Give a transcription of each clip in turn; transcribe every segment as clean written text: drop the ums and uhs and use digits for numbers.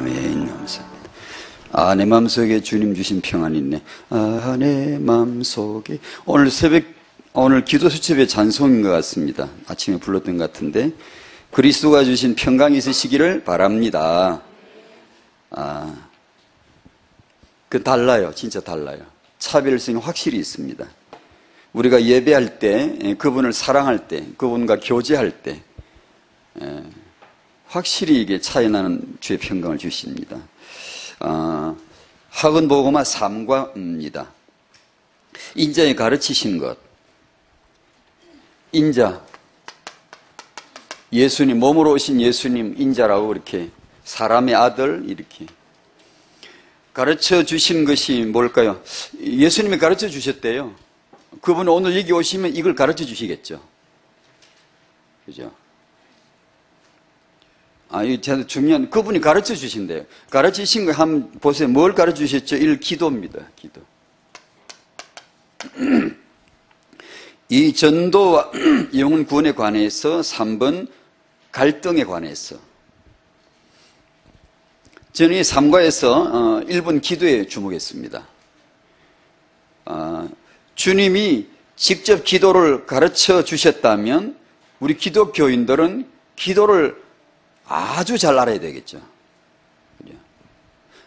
아멘. 감사합니다. 내 마음속에 주님 주신 평안이 있네. 내 마음속에. 오늘 기도 수첩의 찬송인 것 같습니다. 아침에 불렀던 것 같은데, 그리스도가 주신 평강이 있으시기를 바랍니다. 달라요. 진짜 달라요. 차별성이 확실히 있습니다. 우리가 예배할 때, 그분을 사랑할 때, 그분과 교제할 때, 확실히 이게 차이나는 주의 평강을 주십니다. 학은보고마 3과입니다. 인자에 가르치신 것. 인자. 예수님, 몸으로 오신 예수님 인자라고 이렇게 사람의 아들 이렇게 가르쳐 주신 것이 뭘까요? 예수님이 가르쳐 주셨대요. 그분 오늘 여기 오시면 이걸 가르쳐 주시겠죠. 그죠? 이거 중요한, 그분이 가르쳐 주신대요. 가르치신 거 한번 보세요. 뭘 가르쳐 주셨죠? 1. 기도입니다. 기도. 이 전도와 영혼 구원에 관해서 3번 갈등에 관해서. 저는 이 3과에서 1번 기도에 주목했습니다. 주님이 직접 기도를 가르쳐 주셨다면 우리 기독교인들은 기도를 아주 잘 알아야 되겠죠.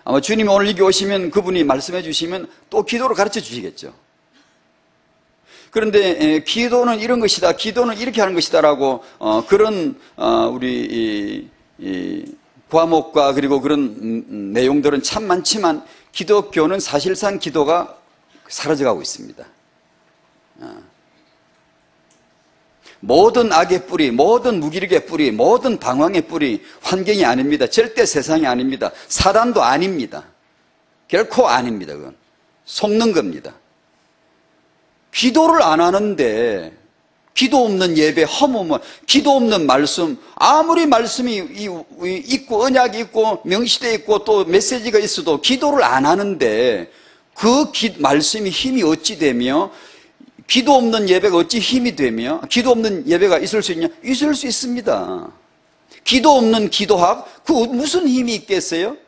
아마 주님이 오늘 여기 오시면 그분이 말씀해 주시면 또 기도를 가르쳐 주시겠죠. 그런데 기도는 이런 것이다, 기도는 이렇게 하는 것이다라고 그런 우리 과목과 그리고 그런 내용들은 참 많지만 기독교는 사실상 기도가 사라져가고 있습니다. 모든 악의 뿌리, 모든 무기력의 뿌리, 모든 방황의 뿌리 환경이 아닙니다. 절대 세상이 아닙니다. 사단도 아닙니다. 결코 아닙니다. 그건 속는 겁니다. 기도를 안 하는데 기도 없는 예배, 허무면 기도 없는 말씀, 아무리 말씀이 있고 언약이 있고 명시되어 있고 또 메시지가 있어도 기도를 안 하는데 그 말씀이 힘이 어찌 되며 기도 없는 예배가 어찌 힘이 되며 기도 없는 예배가 있을 수 있냐? 있을 수 있습니다. 기도 없는 기도학, 그 무슨 힘이 있겠어요?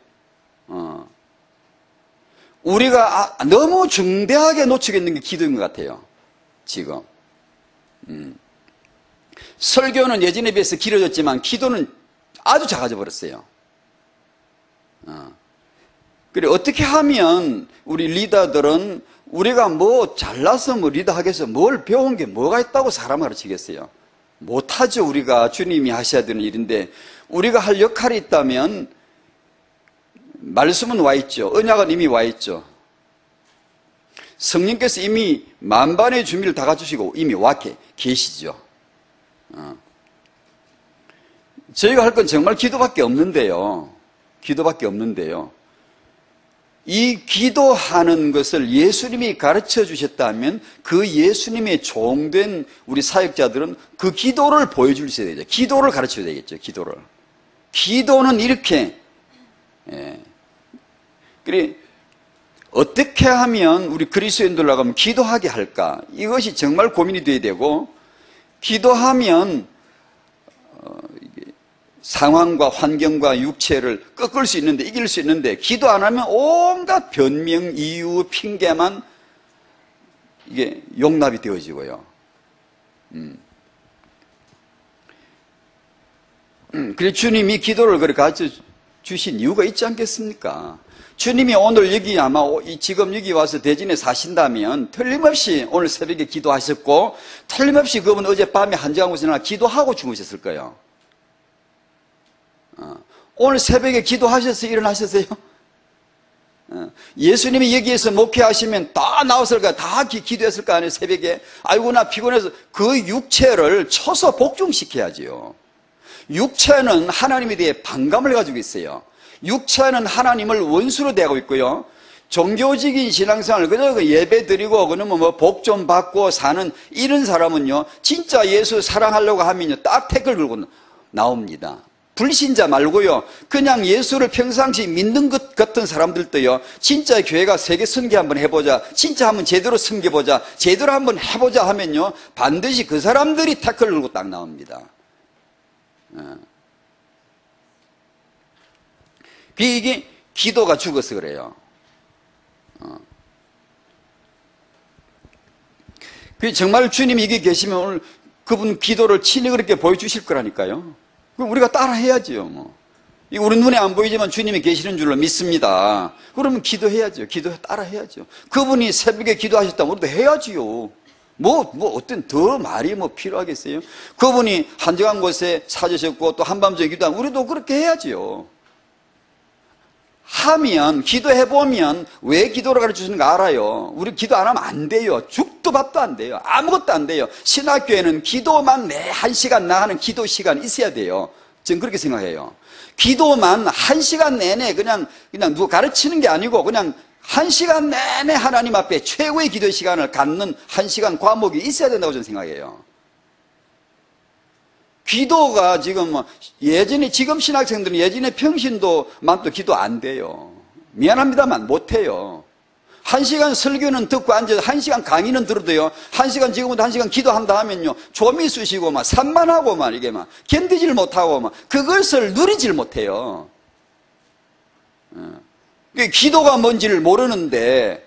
우리가 너무 중대하게 놓치고 있는 게 기도인 것 같아요. 지금. 설교는 예전에 비해서 길어졌지만 기도는 아주 작아져 버렸어요. 그래, 어떻게 하면 우리 리더들은 우리가 뭐 잘나서 뭐 리더하겠어, 뭘 배운 게 뭐가 있다고 사람 가르치겠어요? 못하죠. 우리가 주님이 하셔야 되는 일인데 우리가 할 역할이 있다면 말씀은 와 있죠. 언약은 이미 와 있죠. 성령께서 이미 만반의 준비를 다 갖추시고 이미 와 계시죠. 저희가 할 건 정말 기도밖에 없는데요. 기도밖에 없는데요. 이 기도하는 것을 예수님이 가르쳐 주셨다면 그 예수님의 종된 우리 사역자들은 그 기도를 보여주셔야 되죠. 기도를 가르쳐야 되겠죠. 기도를. 기도는 이렇게. 그래, 어떻게 하면 우리 그리스도인들 나가면 기도하게 할까? 이것이 정말 고민이 돼야 되고, 기도하면 상황과 환경과 육체를 꺾을 수 있는데, 이길 수 있는데, 기도 안 하면 온갖 변명, 이유, 핑계만 이게 용납이 되어지고요. 그래서 주님이 기도를 그렇게 가르쳐 주신 이유가 있지 않겠습니까? 주님이 오늘 여기 아마 지금 여기 와서 대진에 사신다면 틀림없이 오늘 새벽에 기도하셨고 틀림없이 그분 어젯밤에 한정하고 일어나 기도하고 주무셨을 거예요. 오늘 새벽에 기도하셔서 일어나셨어요? 예수님이 여기에서 목회하시면 다 나왔을 거야. 다 기도했을 거 아니에요, 새벽에. 아이고, 나 피곤해서 그 육체를 쳐서 복종시켜야지요. 육체는 하나님에 대해 반감을 가지고 있어요. 육체는 하나님을 원수로 대하고 있고요. 종교적인 신앙생활을 그저 예배 드리고 그러면 뭐 복 좀 받고 사는 이런 사람은요, 진짜 예수 사랑하려고 하면요, 딱 태클 걸고 나옵니다. 불신자 말고요, 그냥 예수를 평상시 믿는 것 같은 사람들도요, 진짜 교회가 세계 선교 한번 해보자, 진짜 한번 제대로 섬겨보자, 제대로 한번 해보자 하면요, 반드시 그 사람들이 태클을 걸고 딱 나옵니다. 이게 기도가 죽어서 그래요. 정말 주님이 이게 계시면 오늘 그분 기도를 친히 그렇게 보여주실 거라니까요. 그럼 우리가 따라 해야지요, 뭐. 우리 눈에 안 보이지만 주님이 계시는 줄로 믿습니다. 그러면 기도해야죠. 기도 따라 해야죠. 그분이 새벽에 기도하셨다면 우리도 해야지요. 어떤 더 말이 필요하겠어요? 그분이 한적한 곳에 찾으셨고 또 한밤중에 기도하면 우리도 그렇게 해야지요. 기도해보면 왜 기도를 가르쳐주는가 알아요. 우리 기도 안 하면 안 돼요. 죽도 밥도 안 돼요. 아무것도 안 돼요. 신학교에는 기도만 매 1시간 나가는 기도 시간이 있어야 돼요. 저는 그렇게 생각해요. 기도만 1시간 내내 그냥 누가 가르치는 게 아니고 그냥 1시간 내내 하나님 앞에 최고의 기도 시간을 갖는 1시간 과목이 있어야 된다고 저는 생각해요. 기도가 지금 지금 신학생들은 예전에 평신도만도 기도 안 돼요. 미안합니다만 못해요. 1시간 설교는 듣고 앉아서 1시간 강의는 들어도요, 1시간 지금부터 1시간 기도한다 하면요, 좀이 쑤시고 산만하고 이게 견디질 못하고 그것을 누리질 못해요. 기도가 뭔지를 모르는데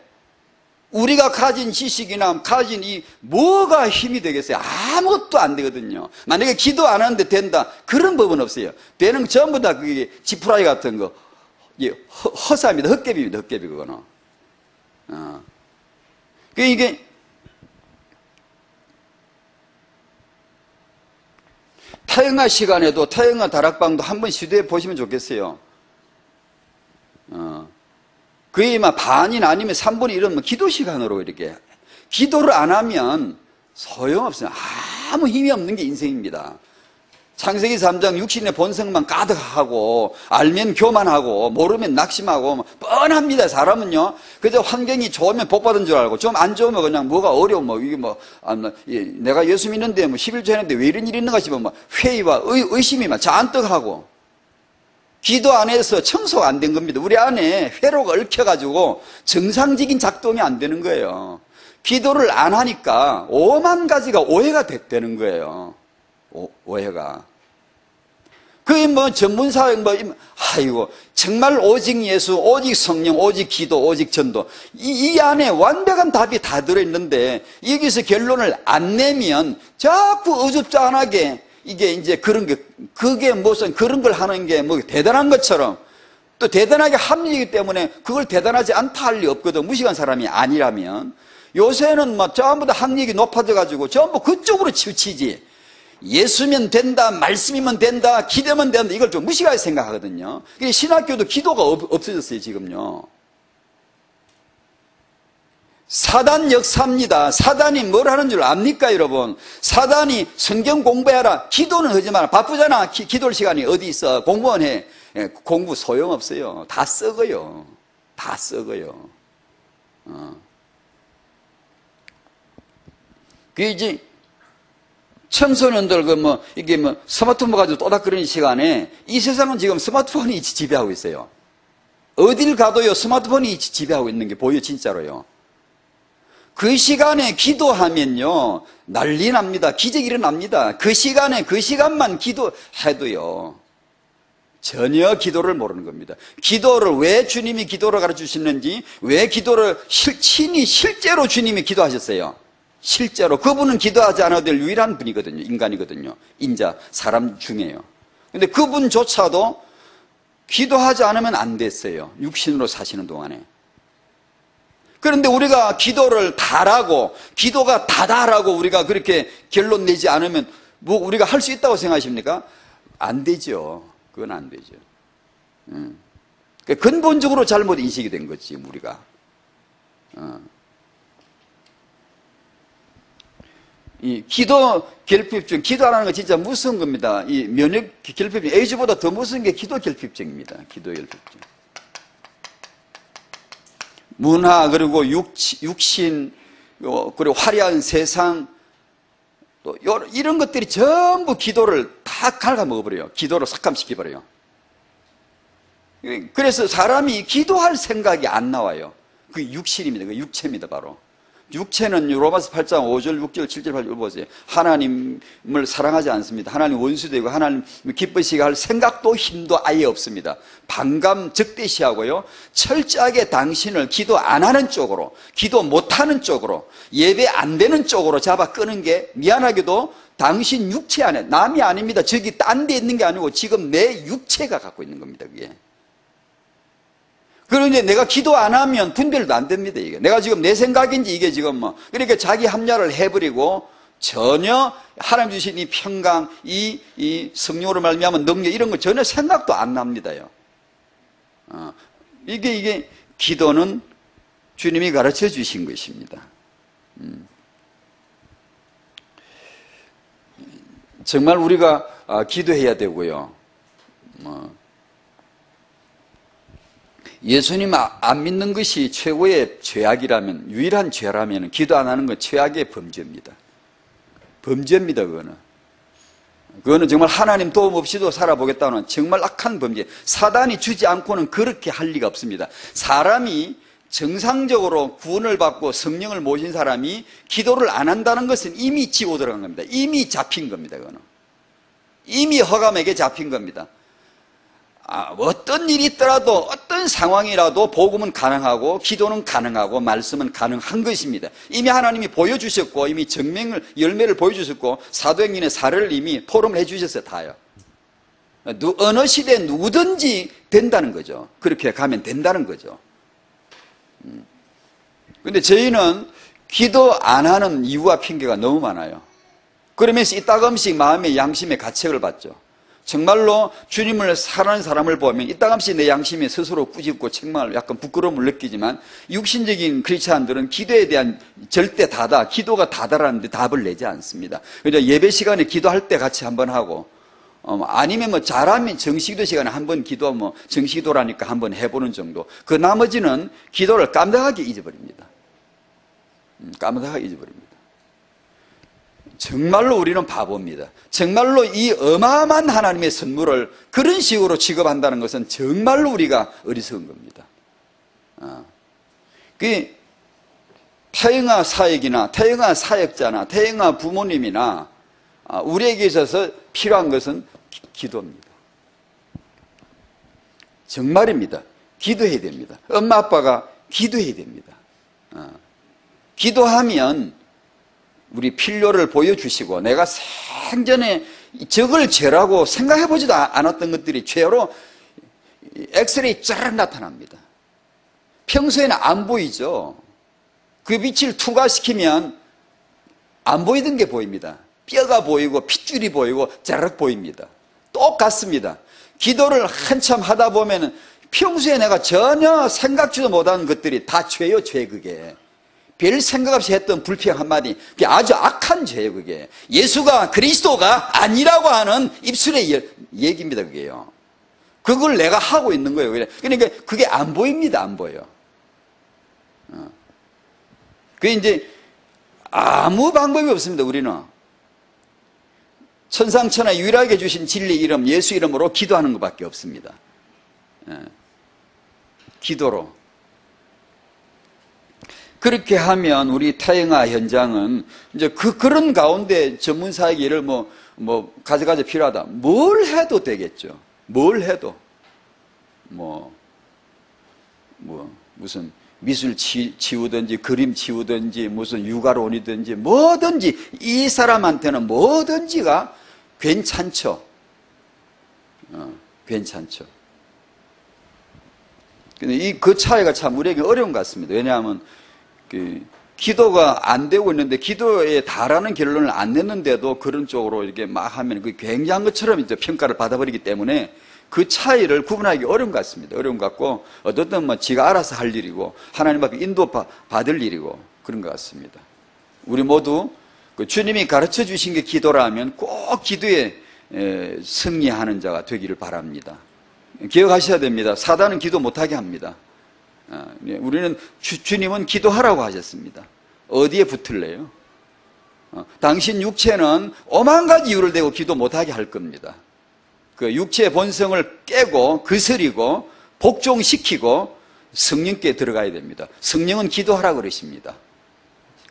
우리가 가진 지식이나 가진 뭐가 힘이 되겠어요? 아무것도 안 되거든요. 만약에 기도 안 하는데 된다, 그런 법은 없어요. 되는 전부 다 그게 지푸라기 같은 거, 허사입니다. 헛개비입니다. 헛개비 그거는. 이게 태영아 시간에도 태영아 다락방도 한번 시도해 보시면 좋겠어요. 거의 반이나 아니면 3분의 1은 기도 시간으로 이렇게. 기도를 안 하면 소용없어요. 아무 힘이 없는 게 인생입니다. 창세기 3장 육신의 본성만 가득하고 알면 교만하고 모르면 낙심하고 뻔합니다. 사람은요, 그저 환경이 좋으면 복 받은 줄 알고 좀 안 좋으면 그냥 뭐가 어려워 이게 내가 예수 믿는데 11조 했는데 왜 이런 일이 있는가 싶으면 회의와 의심이 잔뜩하고. 기도 안에서 청소가 안 된 겁니다. 우리 안에 회로가 얽혀가지고 정상적인 작동이 안 되는 거예요. 기도를 안 하니까 오만 가지가 오해가 되는 거예요. 오해가. 그게 전문사회 정말 오직 예수, 오직 성령, 오직 기도, 오직 전도. 이 안에 완벽한 답이 다 들어있는데 여기서 결론을 안 내면 자꾸 어줍잖하게 이게 이제 그게 무슨 그런 걸 하는 게 대단한 것처럼, 또 대단하게 합리이기 때문에 그걸 대단하지 않다 할 리 없거든. 무식한 사람이 아니라면. 요새는 전부 다 학력이 높아져가지고 전부 그쪽으로 치우치지. 예수면 된다, 말씀이면 된다, 기도면 된다, 이걸 좀 무식하게 생각하거든요. 신학교도 기도가 없어졌어요, 지금요. 사단 역사입니다. 사단이 뭘 하는 줄 압니까, 여러분? 사단이 성경 공부해라, 기도는 하지 마라. 바쁘잖아. 기도할 시간이 어디 있어. 공부만 해. 공부 소용없어요. 다 썩어요. 다 썩어요. 이제 청소년들 이게 스마트폰 가지고 또닥거리는 시간에 이 세상은 지금 스마트폰이 지배하고 있어요. 어딜 가도요, 스마트폰이 지배하고 있는 게 보여요, 진짜로요. 그 시간에 기도하면요, 난리 납니다. 기적이 일어납니다. 그 시간만 기도해도요, 전혀 기도를 모르는 겁니다. 기도를 왜 주님이 기도를 가르쳐 주시는지, 왜 기도를 친히 실제로 주님이 기도하셨어요. 실제로 그분은 기도하지 않아도 될 유일한 분이거든요. 인간이거든요. 인자, 사람 중에요. 근데 그분조차도 기도하지 않으면 안 됐어요. 육신으로 사시는 동안에. 그런데 우리가 기도를 다라고, 기도가 다다라고 우리가 그렇게 결론 내지 않으면 우리가 할 수 있다고 생각하십니까? 안 되죠. 그건 안 되죠. 그러니까 근본적으로 잘못 인식이 된 거지, 우리가. 이 기도 결핍증, 기도 안 하는 거 진짜 무서운 겁니다. 이 면역 결핍증, 에이즈보다 더 무서운 게 기도 결핍증입니다. 기도 결핍증. 문화, 그리고 육신, 그리고 화려한 세상, 또 이런 것들이 전부 기도를 다 갉아먹어버려요. 기도를 삭감시켜버려요. 그래서 사람이 기도할 생각이 안 나와요. 그게 육신입니다. 그 육체입니다, 바로. 육체는 로마서 8장 5절, 6절, 7절, 8절 보세요. 하나님을 사랑하지 않습니다. 하나님 원수되고 하나님 기쁘시게 할 생각도 힘도 아예 없습니다. 반감 적대시하고요. 철저하게 당신을 기도 안 하는 쪽으로, 기도 못하는 쪽으로, 예배 안 되는 쪽으로 잡아 끄는 게 미안하게도 당신 육체 안에, 남이 아닙니다. 저기 딴 데 있는 게 아니고 지금 내 육체가 갖고 있는 겁니다. 그게. 그런데 내가 기도 안 하면 분별도 안 됩니다, 이게. 내가 지금 내 생각인지 이게 지금 뭐. 그러니까 자기 합리화를 해버리고 전혀 하나님 주신 이 평강, 이 성령으로 말미암은 능력 이런 거 전혀 생각도 안 납니다요. 이게 기도는 주님이 가르쳐 주신 것입니다. 정말 우리가 기도해야 되고요. 예수님 안 믿는 것이 최고의 죄악이라면, 유일한 죄라면 기도 안 하는 건 최악의 범죄입니다. 범죄입니다, 그거는 정말 하나님 도움 없이도 살아보겠다는 정말 악한 범죄. 사단이 주지 않고는 그렇게 할 리가 없습니다. 사람이 정상적으로 구원을 받고 성령을 모신 사람이 기도를 안 한다는 것은 이미 지고 들어간 겁니다. 이미 잡힌 겁니다, 그거는. 이미 허감에게 잡힌 겁니다. 어떤 일이 있더라도 어떤 상황이라도 복음은 가능하고 기도는 가능하고 말씀은 가능한 것입니다. 이미 하나님이 보여주셨고 이미 정명을 열매를 보여주셨고 사도행전의 사례를 이미 포럼을 해주셨어요. 다요. 어느 시대에 누구든지 된다는 거죠. 그렇게 가면 된다는 거죠. 근데 저희는 기도 안 하는 이유와 핑계가 너무 많아요. 그러면서 이따금씩 마음의 양심의 가책을 받죠. 정말로 주님을 사랑하는 사람을 보면 이따금씩 내 양심이 스스로 꾸짖고 정말 약간 부끄러움을 느끼지만 육신적인 크리스찬들은 기도에 대한 절대 다다, 기도가 다다라는데 답을 내지 않습니다. 그래서 예배 시간에 기도할 때 같이 한번 하고 아니면 뭐 잘하면 정식기도 시간에 한번 기도, 뭐 정식기도라니까 한번 해보는 정도. 그 나머지는 기도를 깜빡하게 잊어버립니다. 깜빡하게 잊어버립니다. 정말로 우리는 바보입니다. 정말로 이 어마어마한 하나님의 선물을 그런 식으로 취급한다는 것은 정말로 우리가 어리석은 겁니다. 그 태영아 사역이나 태영아 사역자나 태영아 부모님이나 우리에게 있어서 필요한 것은 기도입니다. 정말입니다. 기도해야 됩니다. 엄마 아빠가 기도해야 됩니다. 기도하면 우리 필요를 보여주시고 내가 생전에 저걸 죄라고 생각해보지도 않았던 것들이 죄로 엑스레이 쫙 나타납니다. 평소에는 안 보이죠. 그 빛을 투과시키면 안 보이던 게 보입니다. 뼈가 보이고 핏줄이 보이고 자락 보입니다. 똑같습니다. 기도를 한참 하다 보면 평소에 내가 전혀 생각지도 못한 것들이 다 죄요, 죄 그게. 별 생각 없이 했던 불평 한마디, 그게 아주 악한 죄예요, 그게. 예수가 그리스도가 아니라고 하는 입술의 얘기입니다, 그게요. 그걸 내가 하고 있는 거예요. 그러니까 그게 안 보입니다, 안 보여. 그게 이제 아무 방법이 없습니다, 우리는. 천상천하 유일하게 주신 진리 이름, 예수 이름으로 기도하는 것밖에 없습니다. 기도로. 그렇게 하면 우리 태영아 현장은 이제 그런 가운데 전문사에게 예를 가져가자 필요하다. 뭘 해도 되겠죠. 뭘 해도. 무슨 미술 치우든지 그림 치우든지 무슨 육아론이든지 뭐든지 이 사람한테는 뭐든지가 괜찮죠. 괜찮죠. 근데 그 차이가 참 우리에게 어려운 것 같습니다. 왜냐하면 기도가 안 되고 있는데 기도에 달하는 결론을 안 냈는데도 그런 쪽으로 이렇게 막 하면 그게 굉장한 것처럼 이제 평가를 받아버리기 때문에 그 차이를 구분하기 어려운 것 같습니다. 어려운 것 같고 어떤 지가 알아서 할 일이고 하나님 앞에 인도받을 일이고 그런 것 같습니다. 우리 모두 주님이 가르쳐 주신 게 기도라면 꼭 기도에 승리하는 자가 되기를 바랍니다. 기억하셔야 됩니다. 사단은 기도 못하게 합니다. 우리는 주님은 기도하라고 하셨습니다. 어디에 붙을래요? 당신 육체는 오만 가지 이유를 대고 기도 못하게 할 겁니다. 그 육체의 본성을 깨고 거스리고 복종시키고 성령께 들어가야 됩니다. 성령은 기도하라고 그러십니다.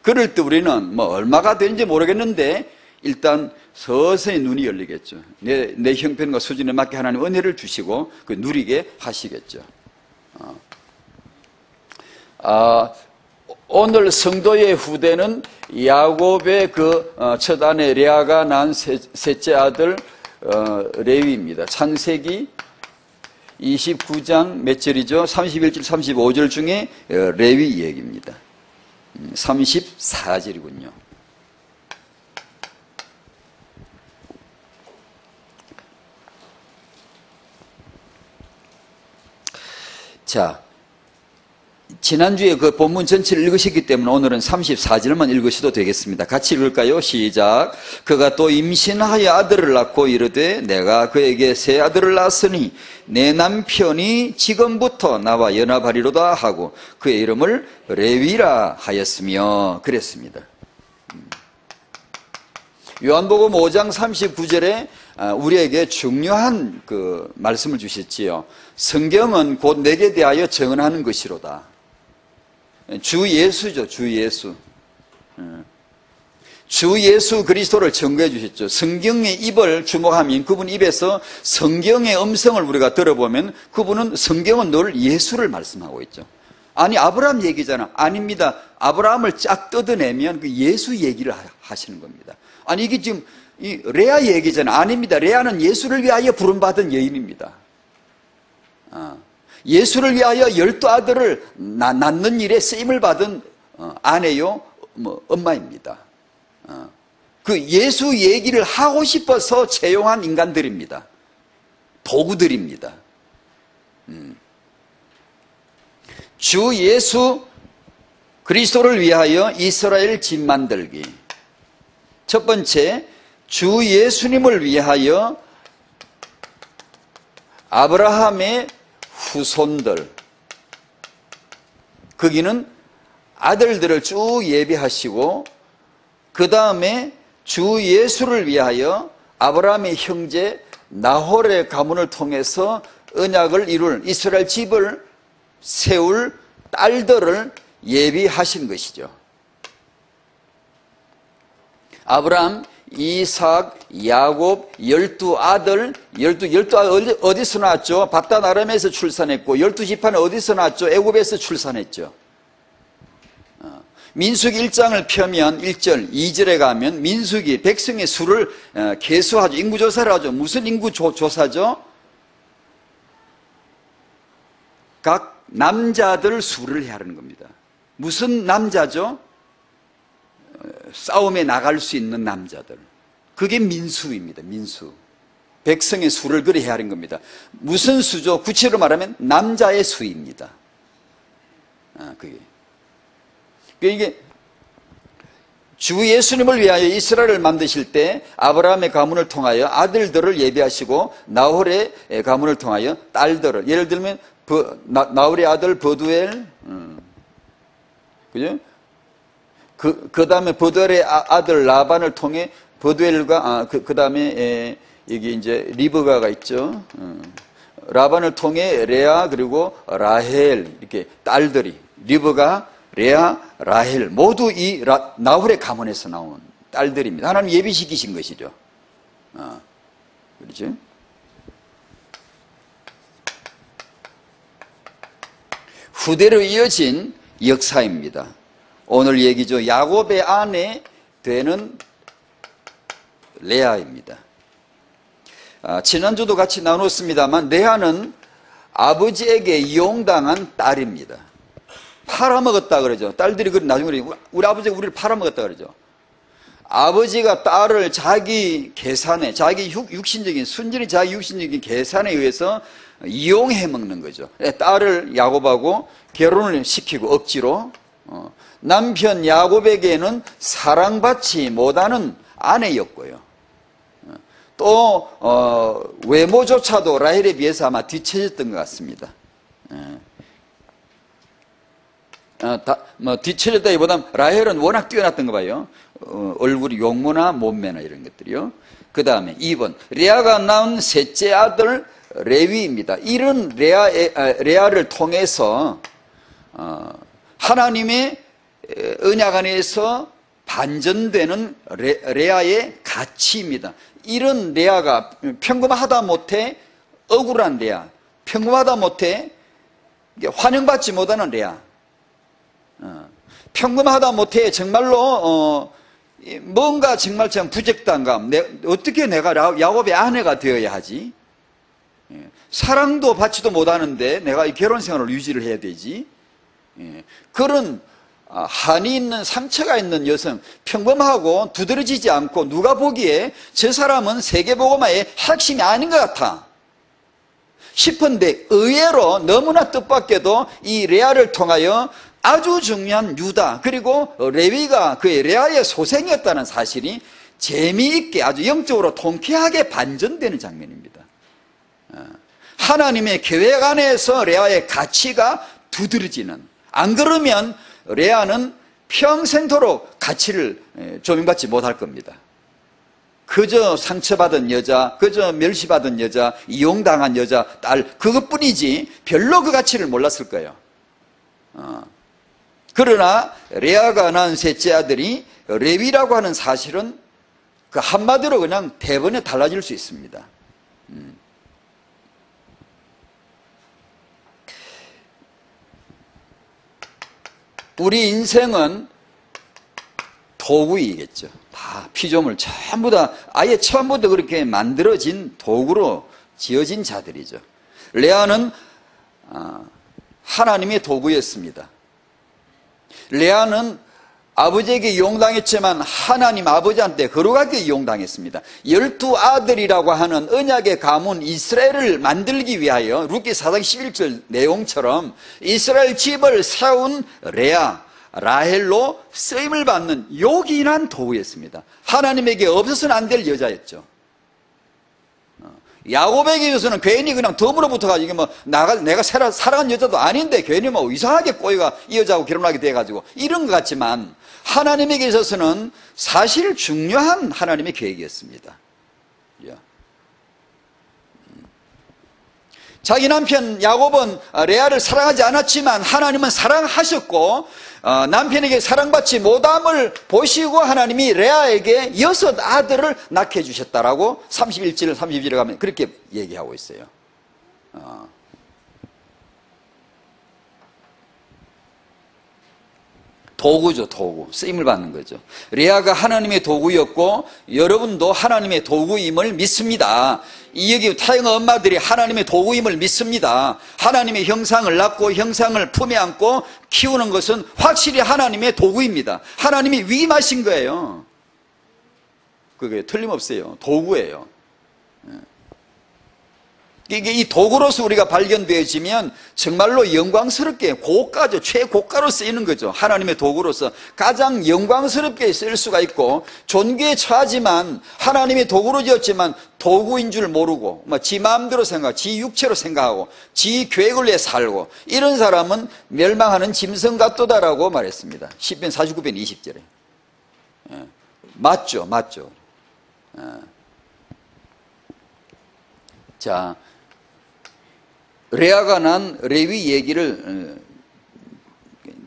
그럴 때 우리는 뭐 얼마가 되는지 모르겠는데 일단 서서히 눈이 열리겠죠. 내 형편과 수준에 맞게 하나님 은혜를 주시고 그 누리게 하시겠죠. 오늘 성도의 후대는 야곱의 첫 아내 레아가 낳은 셋째 아들 레위입니다. 창세기 29장 몇 절이죠? 31절 35절 중에 레위 얘기입니다. 34절이군요. 자, 지난주에 그 본문 전체를 읽으셨기 때문에 오늘은 34절만 읽으셔도 되겠습니다. 같이 읽을까요? 시작. 그가 또 임신하여 아들을 낳고 이르되 내가 그에게 새 아들을 낳았으니 내 남편이 지금부터 나와 연합하리로다 하고 그의 이름을 레위라 하였으며 그랬습니다. 요한복음 5장 39절에 우리에게 중요한 그 말씀을 주셨지요. 성경은 곧 내게 대하여 증언하는 것이로다. 주 예수죠, 주 예수. 주 예수 그리스도를 증거해 주셨죠. 성경의 입을 주목하면 그분 입에서 성경의 음성을 우리가 들어보면 그분은 성경은 늘 예수를 말씀하고 있죠. 아니 아브라함 얘기잖아. 아닙니다. 아브라함을 쫙 뜯어내면 그 예수 얘기를 하시는 겁니다. 아니 이게 지금 이 레아 얘기잖아. 아닙니다. 레아는 예수를 위하여 부름받은 여인입니다. 예수를 위하여 12아들을 낳는 일에 쓰임을 받은 아내요 엄마입니다. 그 예수 얘기를 하고 싶어서 채용한 인간들입니다. 도구들입니다. 주 예수 그리스도를 위하여 이스라엘 집 만들기. 첫 번째, 주 예수님을 위하여 아브라함의 후손들, 거기는 아들들을 쭉 예비하시고 그 다음에 주 예수를 위하여 아브라함의 형제 나홀의 가문을 통해서 언약을 이룰 이스라엘 집을 세울 딸들을 예비하신 것이죠. 아브라함, 이삭, 야곱, 12아들, 12아들 어디서 나왔죠? 바단 아람에서 출산했고 12지파는 어디서 나왔죠? 애굽에서 출산했죠. 민수기 1장을 펴면 1절, 2절에 가면 민수기 백성의 수를 계수하죠. 인구조사를 하죠. 무슨 인구조사죠? 각 남자들 수를 해야 하는 겁니다. 무슨 남자죠? 싸움에 나갈 수 있는 남자들. 그게 민수입니다. 민수. 백성의 수를 그리 해야 하는 겁니다. 무슨 수죠? 구체로 말하면 남자의 수입니다. 이게 주 예수님을 위하여 이스라엘을 만드실 때 아브라함의 가문을 통하여 아들들을 예비하시고 나홀의 가문을 통하여 딸들을, 예를 들면 나홀의 아들 버두엘, 그죠? 그 다음에 버두엘의 아들 라반을 통해 버두엘과 그 다음에 여기 이제 리브가가 있죠. 라반을 통해 레아 그리고 라헬 이렇게 딸들이 리브가, 레아, 라헬 모두 이 나홀의 가문에서 나온 딸들입니다. 하나님 예비시키신 것이죠. 그렇죠? 후대로 이어진 역사입니다. 오늘 얘기죠. 야곱의 아내 되는 레아입니다. 지난주도 같이 나눴습니다만 레아는 아버지에게 이용당한 딸입니다. 팔아먹었다 그러죠. 딸들이 나중에 우리 아버지가 우리를 팔아먹었다 그러죠. 아버지가 딸을 자기 계산에, 자기 육신적인, 순전히 자기 육신적인 계산에 의해서 이용해 먹는 거죠. 딸을 야곱하고 결혼을 시키고 억지로 남편 야곱에게는 사랑받지 못하는 아내였고요. 또 외모조차도 라헬에 비해서 아마 뒤처졌던 것 같습니다. 뒤처졌다기보다는 라헬은 워낙 뛰어났던 거 봐요. 얼굴이 용모나 몸매나 이런 것들이요. 그 다음에 2번 레아가 낳은 셋째 아들 레위입니다. 이런 레아를 통해서 하나님의 언약 안에서 반전되는 레아의 가치입니다. 이런 레아가 평범하다 못해 억울한 레아, 평범하다 못해 환영받지 못하는 레아, 평범하다 못해 정말로 뭔가 정말 참 부적당감, 어떻게 내가 야곱의 아내가 되어야 하지? 사랑도 받지도 못하는데 내가 이 결혼 생활을 유지를 해야 되지? 그런 한이 있는 상처가 있는 여성, 평범하고 두드러지지 않고 누가 보기에 저 사람은 세계복음화의 핵심이 아닌 것 같아 싶은데, 의외로 너무나 뜻밖에도 이 레아를 통하여 아주 중요한 유다 그리고 레위가 그의 레아의 소생이었다는 사실이 재미있게 아주 영적으로 통쾌하게 반전되는 장면입니다. 하나님의 계획 안에서 레아의 가치가 두드러지는, 안 그러면 레아는 평생토록 가치를 조명받지 못할 겁니다. 그저 상처받은 여자, 그저 멸시받은 여자, 이용당한 여자, 딸, 그것뿐이지 별로 그 가치를 몰랐을 거예요. 그러나 레아가 낳은 셋째 아들이 레위라고 하는 사실은 그 한마디로 그냥 대번에 달라질 수 있습니다. 우리 인생은 도구이겠죠. 다 피조물 전부 다 아예 처음부터 그렇게 만들어진 도구로 지어진 자들이죠. 레아는 하나님의 도구였습니다. 레아는 아버지에게 이용당했지만 하나님 아버지한테 거룩하게 이용당했습니다. 12아들이라고 하는 언약의 가문 이스라엘을 만들기 위하여 룻기 4장 11절 내용처럼 이스라엘 집을 세운 레아, 라헬로 쓰임을 받는 요긴한 도구였습니다. 하나님에게 없어서는 안 될 여자였죠. 야곱에게 있어서는 괜히 그냥 덤으로 붙어가지고 뭐 내가 사랑한 여자도 아닌데 괜히 뭐 이상하게 꼬이가 이 여자하고 결혼하게 돼가지고 이런 것 같지만, 하나님에게 있어서는 사실 중요한 하나님의 계획이었습니다. 자기 남편 야곱은 레아를 사랑하지 않았지만 하나님은 사랑하셨고, 남편에게 사랑받지 못함을 보시고 하나님이 레아에게 6아들을 낳게 해주셨다라고 31절 32절에 가면 그렇게 얘기하고 있어요. 도구죠, 도구. 쓰임을 받는 거죠. 레아가 하나님의 도구였고 여러분도 하나님의 도구임을 믿습니다. 이 여기 타영아 엄마들이 하나님의 도구임을 믿습니다. 하나님의 형상을 낳고 형상을 품에 안고 키우는 것은 확실히 하나님의 도구입니다. 하나님이 위임하신 거예요. 그게 틀림없어요. 도구예요. 이게 이 도구로서 우리가 발견되어지면 정말로 영광스럽게 고가죠. 최고가로 쓰이는 거죠. 하나님의 도구로서 가장 영광스럽게 쓸 수가 있고, 존귀에 처하지만 하나님의 도구로 지었지만 도구인 줄 모르고 지 마음대로 생각하고 지 육체로 생각하고 지 계획을 위해 살고, 이런 사람은 멸망하는 짐승 같도다라고 말했습니다. 시편 49편 20절에. 맞죠, 맞죠. 자, 레아가 난 레위 얘기를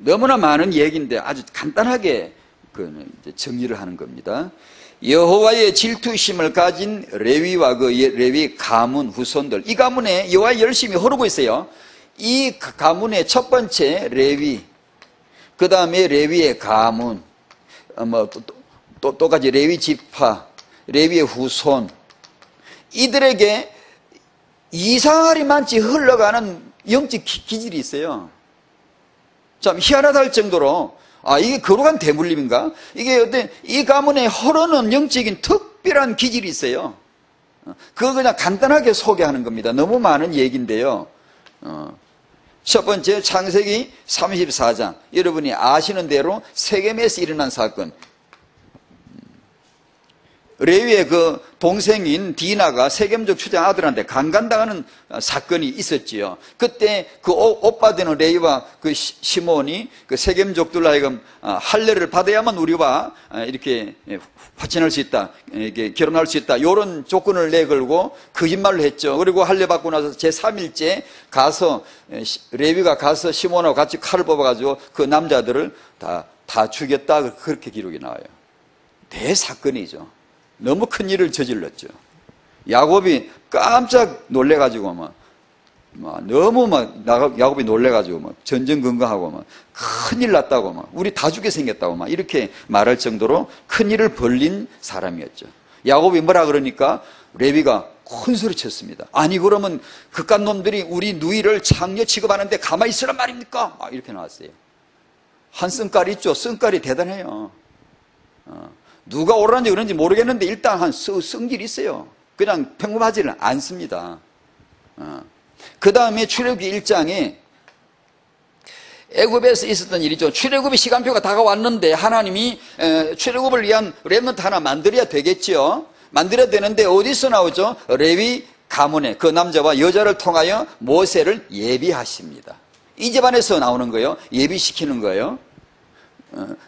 너무나 많은 얘기인데 아주 간단하게 정리를 하는 겁니다. 여호와의 질투심을 가진 레위와 그 레위 가문 후손들, 이 가문에 여호와의 열심히 흐르고 있어요. 이 가문의 첫 번째 레위, 그 다음에 레위의 가문, 똑같이 레위 지파, 레위의 후손, 이들에게 이상하리만치 흘러가는 영적 기질이 있어요. 참 희한하다 할 정도로, 이게 거룩한 대물림인가? 이게 어떤 이 가문에 흐르는 영적인 특별한 기질이 있어요. 그거 그냥 간단하게 소개하는 겁니다. 너무 많은 얘기인데요. 첫 번째, 창세기 34장. 여러분이 아시는 대로 세겜에서 일어난 사건. 레위의 그 동생인 디나가 세겜족 추장 아들한테 강간당하는 사건이 있었지요. 그때 그 오빠 되는 레위와 그 시몬이 그 세겜족들로 하여금 할례를 받아야만 우리와 이렇게 화친할 수 있다, 이렇게 결혼할 수 있다, 이런 조건을 내걸고 거짓말로 했죠. 그리고 할례 받고 나서 제3일째 가서 레위가 가서 시몬하고 같이 칼을 뽑아가지고 그 남자들을 다 다 죽였다 그렇게 기록이 나와요. 대사건이죠. 너무 큰 일을 저질렀죠. 야곱이 깜짝 놀래가지고 야곱이 놀래가지고 전전긍긍하고 큰일 났다고 우리 다 죽게 생겼다고 이렇게 말할 정도로 큰일을 벌린 사람이었죠. 야곱이 뭐라 그러니까 레위가 큰 소리 쳤습니다. 아니 그러면 그깟 놈들이 우리 누이를 장녀 취급하는데 가만히 있으란 말입니까? 이렇게 나왔어요. 한 성깔 있죠. 성깔이 대단해요. 누가 옳았는지 그런지 모르겠는데 일단 한 성질이 있어요. 그냥 평범하지는 않습니다. 그 다음에 출애굽기 1장에 애굽에서 있었던 일이죠. 출애굽의 시간표가 다가왔는데 하나님이 출애굽을 위한 렘넌트 하나 만들어야 되겠죠. 만들어야 되는데 어디서 나오죠? 레위 가문에 그 남자와 여자를 통하여 모세를 예비하십니다. 이 집안에서 나오는 거예요. 예비시키는 거예요.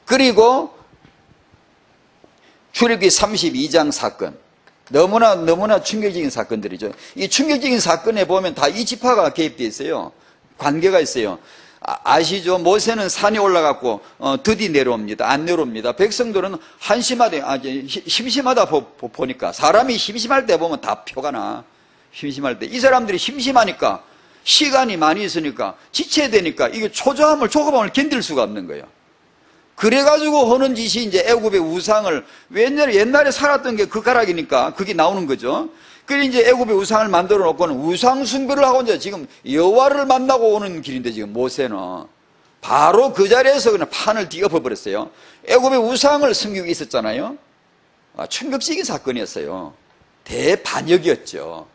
그리고 출애굽기 32장 사건, 너무나 충격적인 사건들이죠. 이 충격적인 사건에 보면 다 이 지파가 개입되어 있어요. 관계가 있어요. 아시죠? 모세는 산에 올라갔고 드디 내려옵니다. 안 내려옵니다. 백성들은 심심하다 보니까 사람이 심심할 때 보면 다 표가 나. 심심할 때 이 사람들이 심심하니까 시간이 많이 있으니까 지체되니까 이게 초조함을 조급함을 견딜 수가 없는 거예요. 그래가지고 하는 짓이 이제 애굽의 우상을 옛날에 살았던 게 그 가락이니까 그게 나오는 거죠. 그래 이제 애굽의 우상을 만들어 놓고는 우상 숭배를 하고 이제 지금 여호와를 만나고 오는 길인데 지금 모세는 바로 그 자리에서 그냥 판을 뒤엎어 버렸어요. 애굽의 우상을 섬기고 있었잖아요. 충격적인 사건이었어요. 대반역이었죠.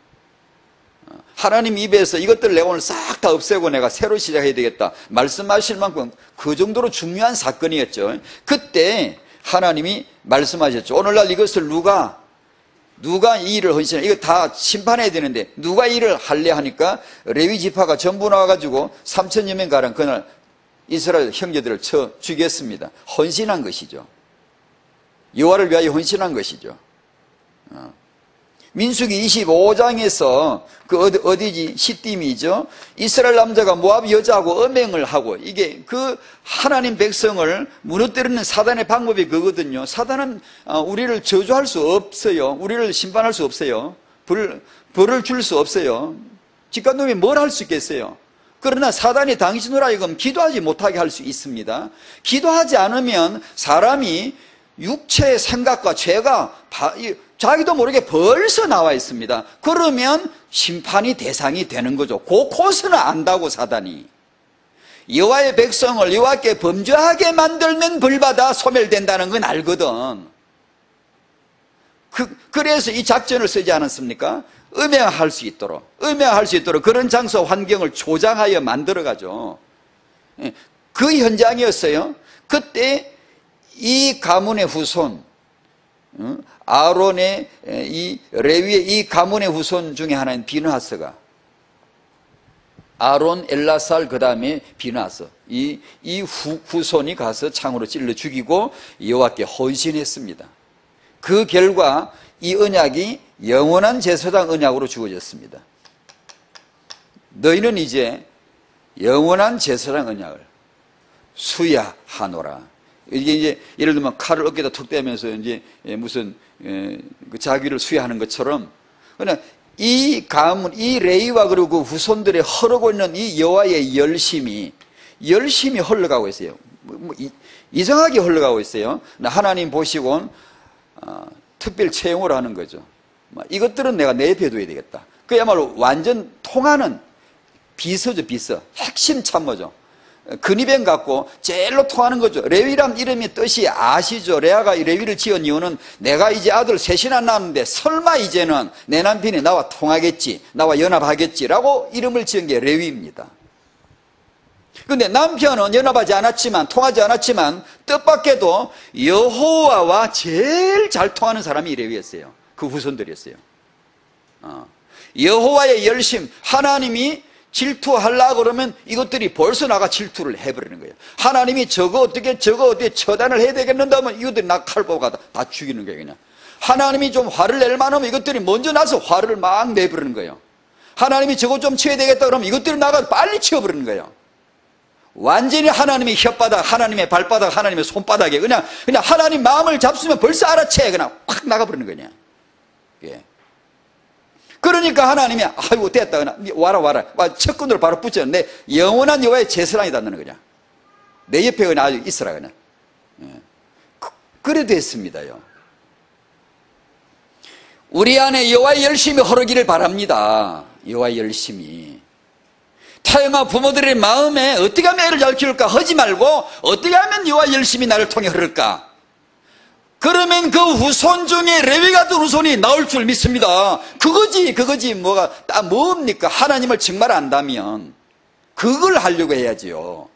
하나님 입에서 이것들 내가 오늘 싹 다 없애고 내가 새로 시작해야 되겠다 말씀하실 만큼 그 정도로 중요한 사건이었죠. 그때 하나님이 말씀하셨죠. 오늘날 이것을 누가 이 일을 헌신해? 이거 다 심판해야 되는데 누가 이 일을 할래 하니까 레위 지파가 전부 나와가지고 3,000여 명 가량 그날 이스라엘 형제들을 쳐 죽였습니다. 헌신한 것이죠. 여호와를 위하여 헌신한 것이죠. 민수기 25장에서 그 어디지? 시딤이죠. 이스라엘 남자가 모압 여자하고 음행을 하고 이게 그 하나님 백성을 무너뜨리는 사단의 방법이 그거거든요. 사단은 우리를 저주할 수 없어요. 우리를 심판할 수 없어요. 벌을 줄 수 없어요. 직간놈이 뭘 할 수 있겠어요? 그러나 사단이 당신으로 하여금 기도하지 못하게 할 수 있습니다. 기도하지 않으면 사람이 육체의 생각과 죄가 자기도 모르게 벌써 나와 있습니다. 그러면 심판이 대상이 되는 거죠. 그곳은 안다고 사단이. 여호와의 백성을 여호와께 범죄하게 만들면 벌받아 소멸된다는 건 알거든. 그래서 이 작전을 쓰지 않았습니까? 음행할 수 있도록 그런 장소 환경을 조장하여 만들어가죠. 그 현장이었어요. 그때 이 가문의 후손, 아론의 이 레위의 이 가문의 후손 중에 하나인 비느하스가 아론, 엘라살 그 다음에 비느하스 이 후손이 가서 창으로 찔러 죽이고 여호와께 헌신했습니다. 그 결과 이 언약이 영원한 제사장 언약으로 주어졌습니다. 너희는 이제 영원한 제사장 언약을 수야하노라. 이게 이제 예를 들면 칼을 어깨에다 툭 대면서 이제 무슨 자기를 수여하는 것처럼 그냥 이 가문, 이 레위와 그리고 그 후손들의 흐르고 있는 이 여호와의 열심이 흘러가고 있어요. 이상하게 흘러가고 있어요. 하나님 보시곤 특별 채용을 하는 거죠. 이것들은 내가 내비둬야 되겠다. 그야말로 완전 통하는 비서죠, 비서. 핵심 참모죠. 근위병 갖고 제일로 통하는 거죠. 레위란 이름의 뜻이 아시죠? 레아가 레위를 지은 이유는 내가 이제 아들 셋이나 낳았는데 설마 이제는 내 남편이 나와 통하겠지, 나와 연합하겠지라고 이름을 지은 게 레위입니다. 그런데 남편은 연합하지 않았지만, 통하지 않았지만 뜻밖에도 여호와와 제일 잘 통하는 사람이 레위였어요. 그 후손들이었어요. 여호와의 열심, 하나님이 질투하려고 그러면 이것들이 벌써 나가 질투를 해버리는 거예요. 하나님이 저거 어떻게 처단을 해야 되겠는데 하면 이것들이 나 칼 보고 다 죽이는 거예요. 그냥 하나님이 좀 화를 낼 만하면 이것들이 먼저 나서 화를 막 내버리는 거예요. 하나님이 저거 좀 치워야 되겠다 그러면 이것들이 나가 빨리 치워버리는 거예요. 완전히 하나님의 혓바닥, 하나님의 발바닥, 하나님의 손바닥에 그냥 하나님 마음을 잡수면 벌써 알아채. 그냥 확 나가버리는 거냐. 예. 그러니까 하나님이 아이고 됐다. 그냥 와라. 척근으로 바로 붙여. 내 영원한 여호와의 제사랑이 닿는 거냐. 내 옆에 그냥 아주 있어라 그냥. 예. 그래 됐습니다요. 우리 안에 여호와의 열심이 흐르기를 바랍니다. 여호와의 열심이. 타영아 부모들의 마음에 어떻게 하면 애를 잘 키울까 하지 말고 어떻게 하면 여호와의 열심이 나를 통해 흐를까. 그러면 그 후손 중에 레위 같은 후손이 나올 줄 믿습니다. 그거지 뭐가 뭡니까? 하나님을 정말 안다면 그걸 하려고 해야지요.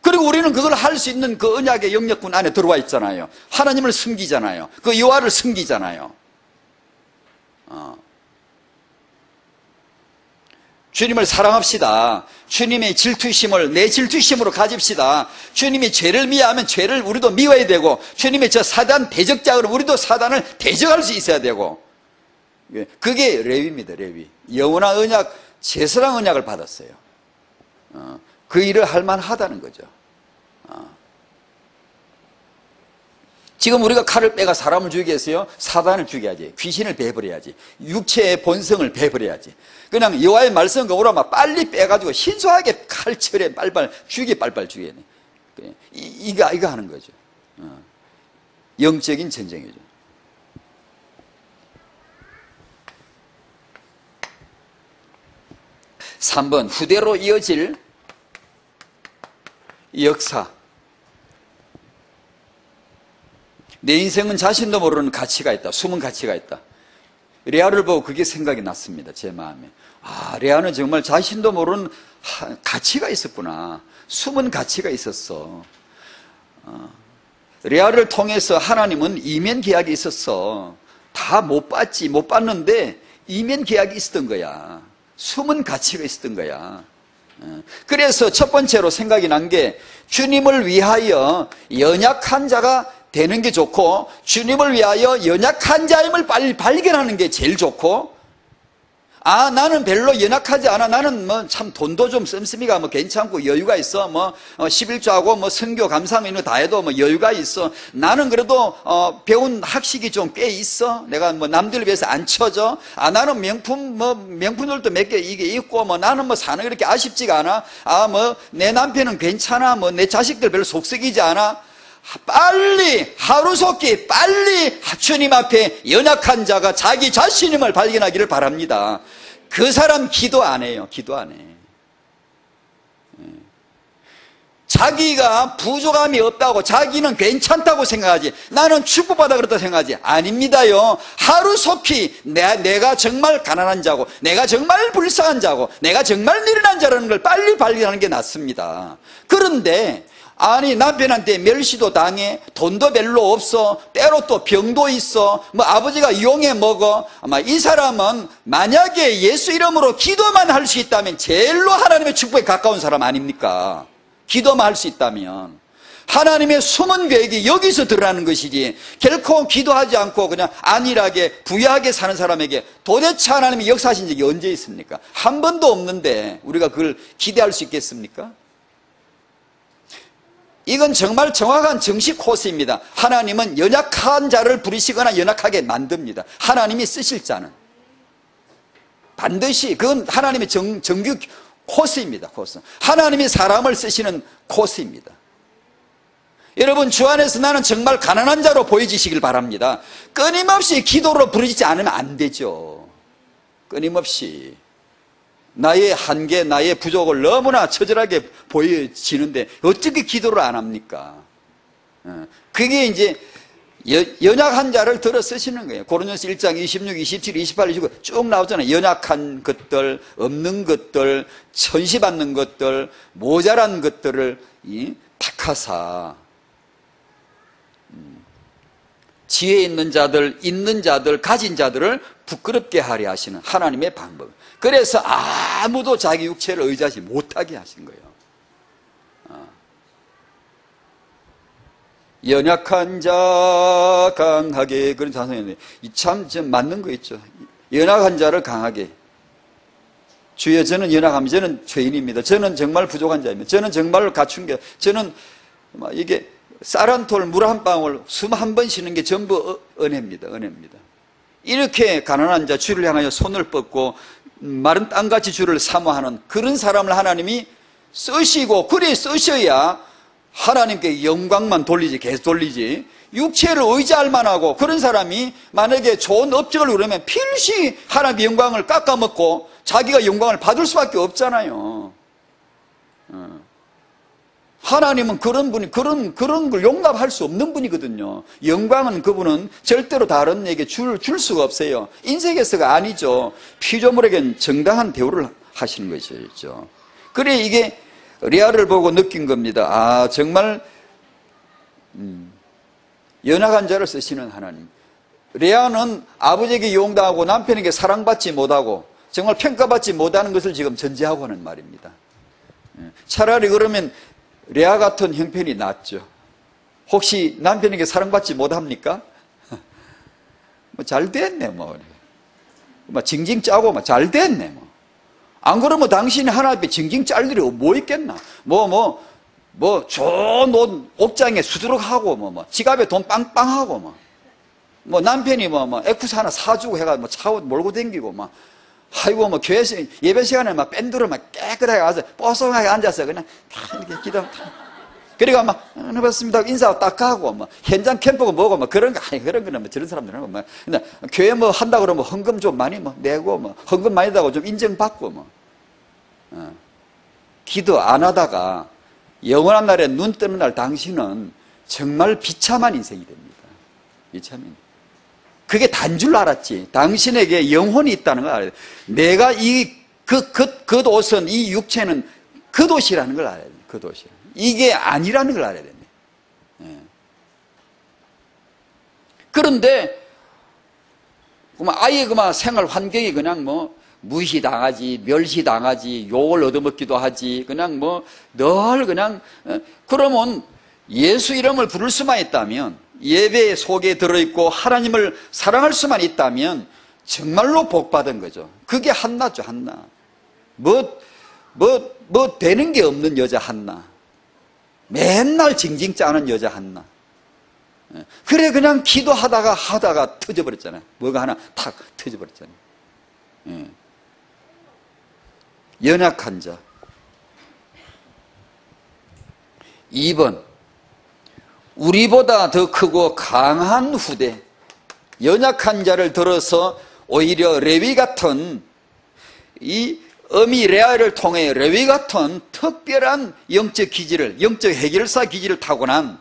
그리고 우리는 그걸 할 수 있는 그 언약의 영역군 안에 들어와 있잖아요. 하나님을 섬기잖아요. 그 여호와를 섬기잖아요. 주님을 사랑합시다. 주님의 질투심을 내 질투심으로 가집시다. 주님이 죄를 미워하면 죄를 우리도 미워야 되고, 주님의 저 사단 대적자로 우리도 사단을 대적할 수 있어야 되고, 그게 레위입니다. 레위. 영원한 언약, 제사랑 언약을 받았어요. 그 일을 할 만하다는 거죠. 지금 우리가 칼을 빼가 사람을 죽이기 위해서요, 사단을 죽여야지, 귀신을 배버려야지, 육체의 본성을 배버려야지. 그냥 여호와의 말씀 거부로 막 빨리 빼가지고 신속하게 칼철에 빨빨 죽여야 돼. 이거 하는 거죠. 영적인 전쟁이죠. (3번) 후대로 이어질 역사. 내 인생은 자신도 모르는 가치가 있다. 숨은 가치가 있다. 레아를 보고 그게 생각이 났습니다. 제 마음에. 레아는 정말 자신도 모르는 가치가 있었구나. 숨은 가치가 있었어. 레아를 통해서 하나님은 이면 계약이 있었어. 다 못 봤는데 이면 계약이 있었던 거야. 숨은 가치가 있었던 거야. 그래서 첫 번째로 생각이 난 게, 주님을 위하여 연약한 자가 되는 게 좋고, 주님을 위하여 연약한 자임을 빨리 발견하는 게 제일 좋고, 나는 별로 연약하지 않아. 나는 참 돈도 좀 씀씀이가 괜찮고 여유가 있어. 11조하고 선교 감상 이런 거 다 해도 여유가 있어. 나는 그래도 배운 학식이 좀 꽤 있어. 내가 남들에 비해서 안 쳐져. 나는 명품들도 몇 개 이게 있고, 나는 사는 게 그렇게 아쉽지가 않아. 내 남편은 괜찮아. 내 자식들 별로 속썩이지 않아. 빨리 하루속히 빨리 주님 앞에 연약한 자가 자기 자신임을 발견하기를 바랍니다. 그 사람 기도 안 해요. 기도 안 해. 자기가 부족함이 없다고, 자기는 괜찮다고 생각하지, 나는 축복받아 그렇다 생각하지. 아닙니다요. 하루속히 내가 정말 가난한 자고, 내가 정말 불쌍한 자고, 내가 정말 미련한 자라는 걸 빨리 발견하는 게 낫습니다. 그런데 남편한테 멸시도 당해, 돈도 별로 없어, 때로 또 병도 있어, 아버지가 용해 먹어. 이 사람은 만약에 예수 이름으로 기도만 할 수 있다면 제일로 하나님의 축복에 가까운 사람 아닙니까? 기도만 할 수 있다면. 하나님의 숨은 계획이 여기서 드러나는 것이지, 결코 기도하지 않고 그냥 안일하게 부유하게 사는 사람에게 도대체 하나님이 역사하신 적이 언제 있습니까? 한 번도 없는데 우리가 그걸 기대할 수 있겠습니까? 이건 정말 정확한 정식 코스입니다. 하나님은 연약한 자를 부리시거나 연약하게 만듭니다. 하나님이 쓰실 자는 반드시, 그건 하나님의 정규 코스입니다. 코스. 하나님이 사람을 쓰시는 코스입니다. 여러분, 주 안에서 나는 정말 가난한 자로 보여지시길 바랍니다. 끊임없이 기도로 부르짖지 않으면 안 되죠. 끊임없이 나의 한계, 나의 부족을 너무나 처절하게 보여지는데 어떻게 기도를 안 합니까? 그게 이제 연약한 자를 들어 쓰시는 거예요. 고린도서 1장 26, 27, 28, 29 쭉 나오잖아요. 연약한 것들, 없는 것들, 천시받는 것들, 모자란 것들을 택하사 지혜 있는 자들, 가진 자들을 부끄럽게 하려 하시는 하나님의 방법. 그래서 아무도 자기 육체를 의지하지 못하게 하신 거예요. 연약한 자 강하게, 그런 찬송인데 참 맞는 거 있죠. 연약한 자를 강하게. 주여 저는 연약합니다. 저는 죄인입니다. 저는 정말 부족한 자입니다. 저는 정말 갖춘 게, 저는 이게 쌀 한 톨, 물 한 방울, 숨 한 번 쉬는 게 전부 은혜입니다. 은혜입니다. 이렇게 가난한 자, 주를 향하여 손을 뻗고 마른 땅같이 주를 사모하는 그런 사람을 하나님이 쓰시고, 그래 쓰셔야 하나님께 영광만 돌리지, 계속 돌리지, 육체를 의지할 만하고, 그런 사람이 만약에 좋은 업적을 이루면 필시 하나님의 영광을 깎아먹고 자기가 영광을 받을 수밖에 없잖아요. 하나님은 그런 분이, 그런 걸 용납할 수 없는 분이거든요. 영광은 그분은 절대로 다른 에게 줄 수가 없어요. 인생에서가 아니죠. 피조물에겐 정당한 대우를 하시는 것이죠. 그래, 이게 레아를 보고 느낀 겁니다. 아, 정말 연약한 자를 쓰시는 하나님. 레아는 아버지에게 이용당하고 남편에게 사랑받지 못하고 정말 평가받지 못하는 것을 지금 전제하고 하는 말입니다. 차라리 그러면 레아 같은 형편이 낫죠. 혹시 남편에게 사랑받지 못합니까? 잘 됐네, 징징 짜고 잘 됐네, 안 그러면 당신이 하나님 앞에 징징 짤 일이 뭐 있겠나? 좋은 옷, 옥장에 수두룩하고, 지갑에 돈 빵빵하고, 남편이 에쿠스 하나 사주고 해가 차 몰고 다니고, 아이고, 교회에서 예배 시간에 밴드로 깨끗하게 가서 뽀송하게 앉아서 그냥 이렇게 기도, 그리고 반갑습니다 인사하고 딱 가고, 현장 캠프고 뭐고, 그런 거는 저런 사람들은 근데 교회 한다 그러면 헌금 좀 많이 내고, 헌금 많이 다고 좀 인정받고, 기도 안 하다가 영원한 날에 눈 뜨는 날 당신은 정말 비참한 인생이 됩니다. 비참한. 그게 단 줄 알았지. 당신에게 영혼이 있다는 걸 알아야 돼. 내가 그 옷은, 이 육체는 그 옷이라는 걸 알아야 돼. 그 옷이. 이게 아니라는 걸 알아야 됩니다. 그런데, 아예 생활 환경이 그냥 무시당하지, 멸시당하지, 욕을 얻어먹기도 하지, 그냥 늘 그냥, 그러면 예수 이름을 부를 수만 있다면, 예배 속에 들어있고 하나님을 사랑할 수만 있다면 정말로 복받은 거죠. 그게 한나죠, 한나. 되는 게 없는 여자 한나. 맨날 징징 짜는 여자 한나. 그래, 그냥 하다가 터져버렸잖아요. 뭐가 하나 탁 터져버렸잖아요. 연약한 자. 2번. 우리보다 더 크고 강한 후대, 연약한 자를 들어서 오히려 레위 같은, 이 어미 레아를 통해 레위 같은 특별한 영적 기질을, 영적 해결사 기질을 타고난,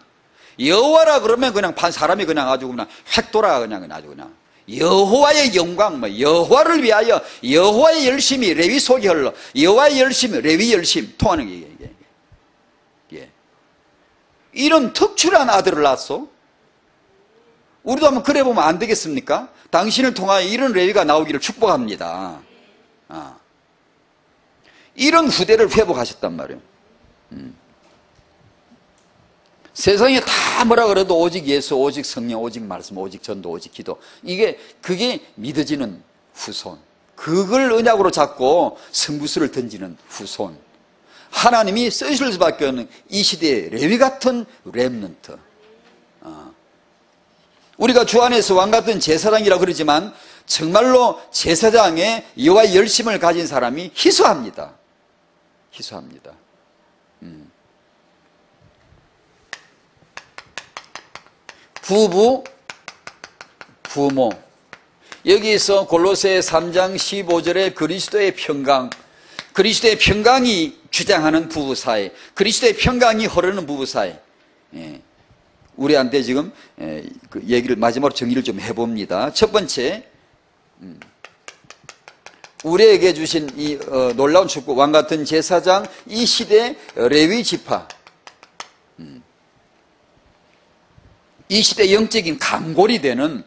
여호와라 그러면 그냥 사람이 그냥 아주 그냥 획 돌아가 그냥 아주 그냥 여호와의 영광, 여호와를 위하여 여호와의 열심이 레위 속에 흘러, 여호와의 열심이 레위 열심 통하는 게 이게. 이런 특출한 아들을 낳았어? 우리도 한번 그래 보면 안 되겠습니까? 당신을 통하여 이런 레위가 나오기를 축복합니다. 이런 후대를 회복하셨단 말이에요. 세상에 다 뭐라 그래도 오직 예수, 오직 성령, 오직 말씀, 오직 전도, 오직 기도. 그게 믿어지는 후손. 그걸 언약으로 잡고 성부수를 던지는 후손. 하나님이 쓰실 수밖에 없는 이 시대의 레위 같은 렘넌트. 우리가 주 안에서 왕 같은 제사장이라고 그러지만 정말로 제사장의 여호와의 열심을 가진 사람이 희소합니다. 희소합니다. 부부, 부모. 여기서 골로새 3장 15절에 그리스도의 평강, 그리스도의 평강이 주장하는 부부 사이, 그리스도의 평강이 흐르는 부부 사이. 우리한테 지금 그 얘기를 마지막으로 정리를 좀 해봅니다. 첫 번째, 우리에게 주신 이 놀라운 축복, 왕 같은 제사장, 이 시대 레위 지파, 이 시대 영적인 강골이 되는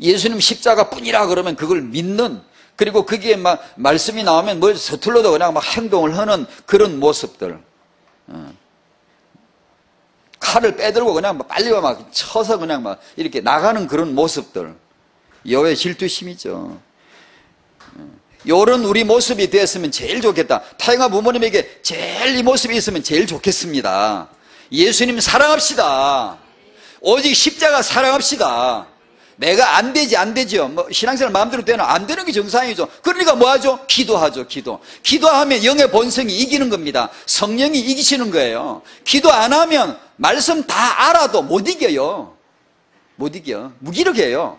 예수님 십자가뿐이라 그러면 그걸 믿는, 그리고 거기에 말씀이 나오면 서툴러도 그냥 행동을 하는 그런 모습들, 칼을 빼들고 그냥 빨리 쳐서 그냥 이렇게 나가는 그런 모습들, 여호와의 질투심이죠. 요런 우리 모습이 되었으면 제일 좋겠다. 타영아 부모님에게 제일 이 모습이 있으면 제일 좋겠습니다. 예수님 사랑합시다. 오직 십자가 사랑합시다. 내가 안 되죠. 뭐 신앙생활 마음대로 되나 안 되는 게 정상이죠. 그러니까 뭐 하죠? 기도하죠. 기도하면 영의 본성이 이기는 겁니다. 성령이 이기시는 거예요. 기도 안 하면 말씀 다 알아도 못 이겨요. 무기력해요.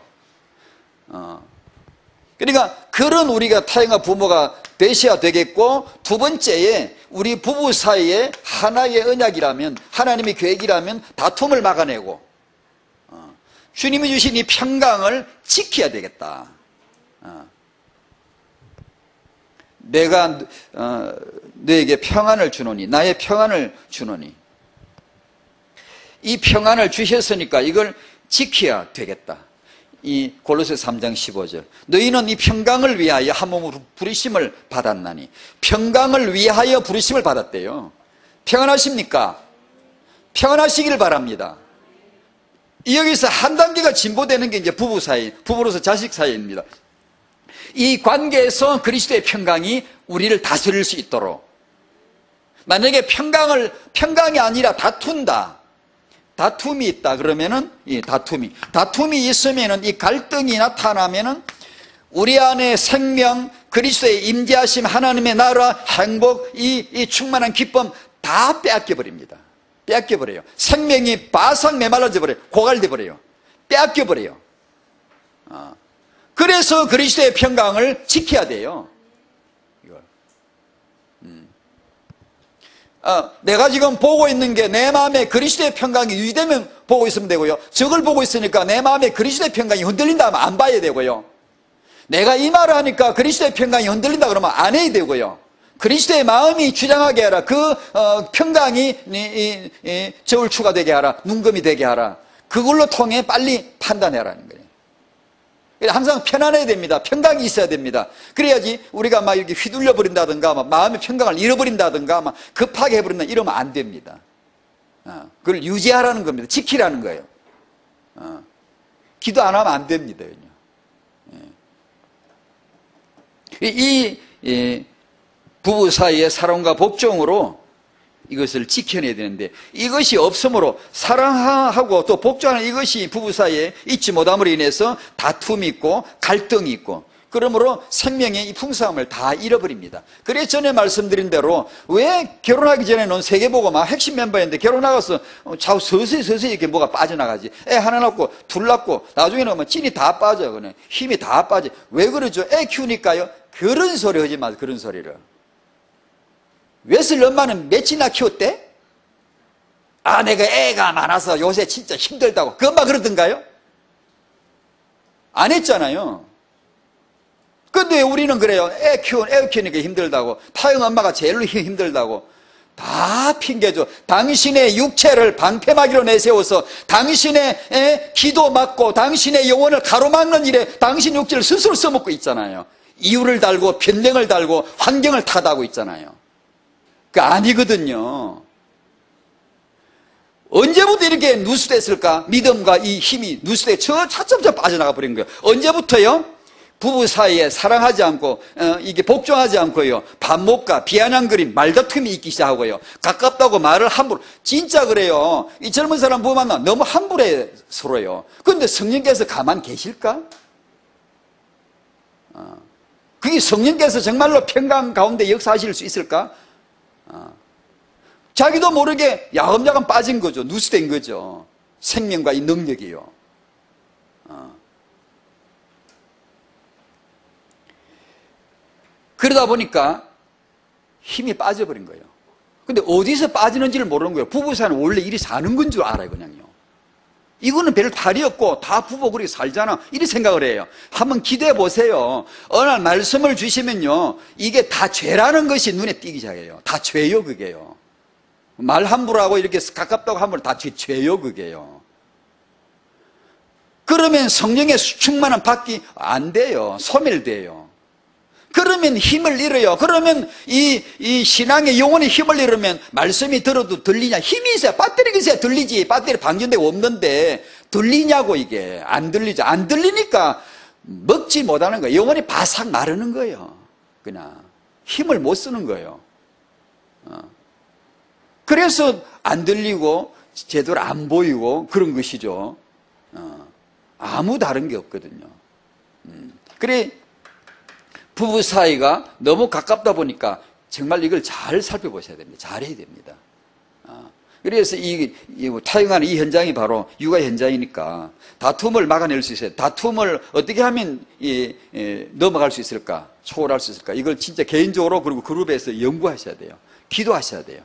그러니까 그런 우리가 타영아 부모가 되셔야 되겠고, 두 번째에 우리 부부 사이에 하나의 언약이라면, 하나님의 계획이라면 다툼을 막아내고 주님이 주신 이 평강을 지켜야 되겠다. 내가 너에게 평안을 주노니, 나의 평안을 주노니, 이 평안을 주셨으니까 이걸 지켜야 되겠다. 이 골로새 3장 15절, 너희는 이 평강을 위하여 한 몸으로 부르심을 받았나니, 평강을 위하여 부르심을 받았대요. 평안하십니까? 평안하시기를 바랍니다. 여기서 한 단계가 진보되는 게 이제 부부 사이, 부부로서 자식 사이입니다. 이 관계에서 그리스도의 평강이 우리를 다스릴 수 있도록, 만약에 평강이 아니라 다툼이 있다 그러면은, 이 다툼이 있으면은, 이 갈등이 나타나면은 우리 안에 생명, 그리스도의 임재하심, 하나님의 나라, 행복, 이 충만한 기쁨 다 빼앗겨버립니다. 빼앗겨버려요. 생명이 바싹 메말라져 버려요. 고갈돼 버려요. 빼앗겨버려요. 그래서 그리스도의 평강을 지켜야 돼요. 이걸. 내가 지금 보고 있는 게 내 마음에 그리스도의 평강이 유지되면 보고 있으면 되고요. 저걸 보고 있으니까 내 마음에 그리스도의 평강이 흔들린다 하면 안 봐야 되고요. 내가 이 말을 하니까 그리스도의 평강이 흔들린다 그러면 안 해야 되고요. 그리스도의 마음이 주장하게 하라. 그 평강이 저울 추가되게 하라. 눈금이 되게 하라. 그걸로 통해 빨리 판단해라는 거예요. 항상 편안해야 됩니다. 평강이 있어야 됩니다. 그래야지 우리가 막 이렇게 휘둘려 버린다든가, 막 마음의 평강을 잃어버린다든가, 막 급하게 해버린다 이러면 안 됩니다. 그걸 유지하라는 겁니다. 지키라는 거예요. 기도 안 하면 안 됩니다. 이 부부 사이의 사랑과 복종으로 이것을 지켜내야 되는데, 이것이 없으므로 사랑하고 또 복종하는 이것이 부부 사이에 있지 못함으로 인해서 다툼이 있고 갈등이 있고, 그러므로 생명의 이 풍성함을 다 잃어버립니다. 그래서 전에 말씀드린 대로 왜 결혼하기 전에는 세계보고 막 핵심 멤버였는데 결혼하고서 자꾸 서서히 이렇게 뭐가 빠져나가지. 애 하나 낳고 둘 낳고 나중에는 뭐 찐이 다 빠져. 그냥 힘이 다 빠져. 왜 그러죠? 애 키우니까요. 그런 소리 하지 마세요. 그런 소리를. 웨슬리 엄마는 몇이나 키웠대? 내가 애가 많아서 요새 진짜 힘들다고. 그 엄마 그러던가요? 안 했잖아요. 근데 우리는 그래요. 애 키우니까 힘들다고. 타영 엄마가 제일 힘들다고. 다 핑계죠. 당신의 육체를 방패막이로 내세워서 당신의 기도 막고 당신의 영혼을 가로막는 일에 당신 육체를 스스로 써먹고 있잖아요. 이유를 달고 변명을 달고 환경을 탓하고 있잖아요. 아니거든요. 언제부터 이렇게 누수됐을까? 믿음과 이 힘이 누수돼 차츰차츰 빠져나가 버린 거예요. 언제부터요? 부부 사이에 사랑하지 않고 이게 복종하지 않고요, 반목과 비아냥거림, 말다툼이 있기 시작하고요, 가깝다고 말을 함부로. 진짜 그래요. 이 젊은 사람 부부 만나 너무 함부로 해 서로요. 그런데 성령께서 가만 계실까? 그게 성령께서 정말로 평강 가운데 역사하실 수 있을까? 자기도 모르게 야금야금 빠진 거죠. 누수된 거죠. 생명과 이 능력이요. 그러다 보니까 힘이 빠져버린 거예요. 근데 어디서 빠지는지를 모르는 거예요. 부부 사이는 원래 이리 사는 건 줄 알아요, 그냥요. 이거는 별 탈이 없고 다 부부 그렇게 살잖아. 이렇게 생각을 해요. 한번 기대해 보세요. 어느 날 말씀을 주시면요, 이게 다 죄라는 것이 눈에 띄기 시작해요. 다 죄요, 그게요. 말 함부로 하고 이렇게 가깝다고 함부로 다 죄요, 그게요. 그러면 성령의 충만한 받기 안 돼요. 소멸돼요. 그러면 힘을 잃어요. 그러면 이 신앙의 영혼의 힘을 잃으면 말씀이 들어도 들리냐? 힘이 있어야, 배터리가 있어야 들리지. 배터리 방전되고 없는데 들리냐고. 이게 안 들리죠. 안 들리니까 먹지 못하는 거예요. 영혼이 바싹 마르는 거예요. 그냥 힘을 못 쓰는 거예요. 그래서 안 들리고 제대로 안 보이고 그런 것이죠. 아무 다른 게 없거든요. 그래 부부 사이가 너무 가깝다 보니까 정말 이걸 잘 살펴보셔야 됩니다. 잘해야 됩니다. 그래서 타협하는 이 현장이 바로 육아 현장이니까 다툼을 막아낼 수 있어요. 다툼을 어떻게 하면 넘어갈 수 있을까? 초월할 수 있을까? 이걸 진짜 개인적으로 그리고 그룹에서 연구하셔야 돼요. 기도하셔야 돼요.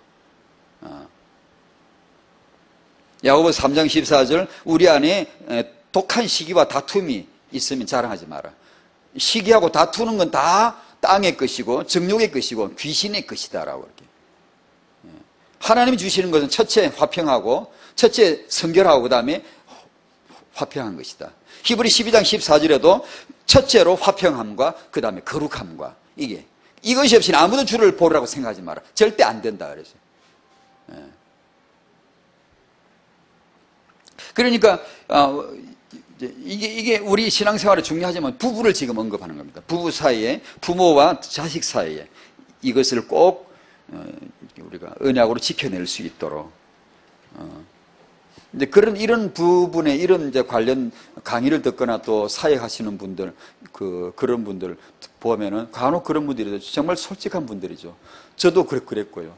야고보서 3장 14절 우리 안에 독한 시기와 다툼이 있으면 자랑하지 마라. 시기하고 다투는 건 다 땅의 것이고 정욕의 것이고 귀신의 것이다라고 이렇게. 하나님이 주시는 것은 첫째 화평하고 첫째 성결하고 그 다음에 화평한 것이다. 히브리 12장 14절에도 첫째로 화평함과 그 다음에 거룩함과 이것이 없이는 아무도 주를 보라고 생각하지 마라. 절대 안 된다 그래서. 그러니까 이게 우리 신앙생활에 중요하지만 부부를 지금 언급하는 겁니다. 부부 사이에 부모와 자식 사이에 이것을 꼭 우리가 언약으로 지켜낼 수 있도록 이제 이런 부분에 이런 이제 관련 강의를 듣거나 또 사역하시는 분들 그런 분들 보면은 간혹 그런 분들이 정말 솔직한 분들이죠. 저도 그랬고요.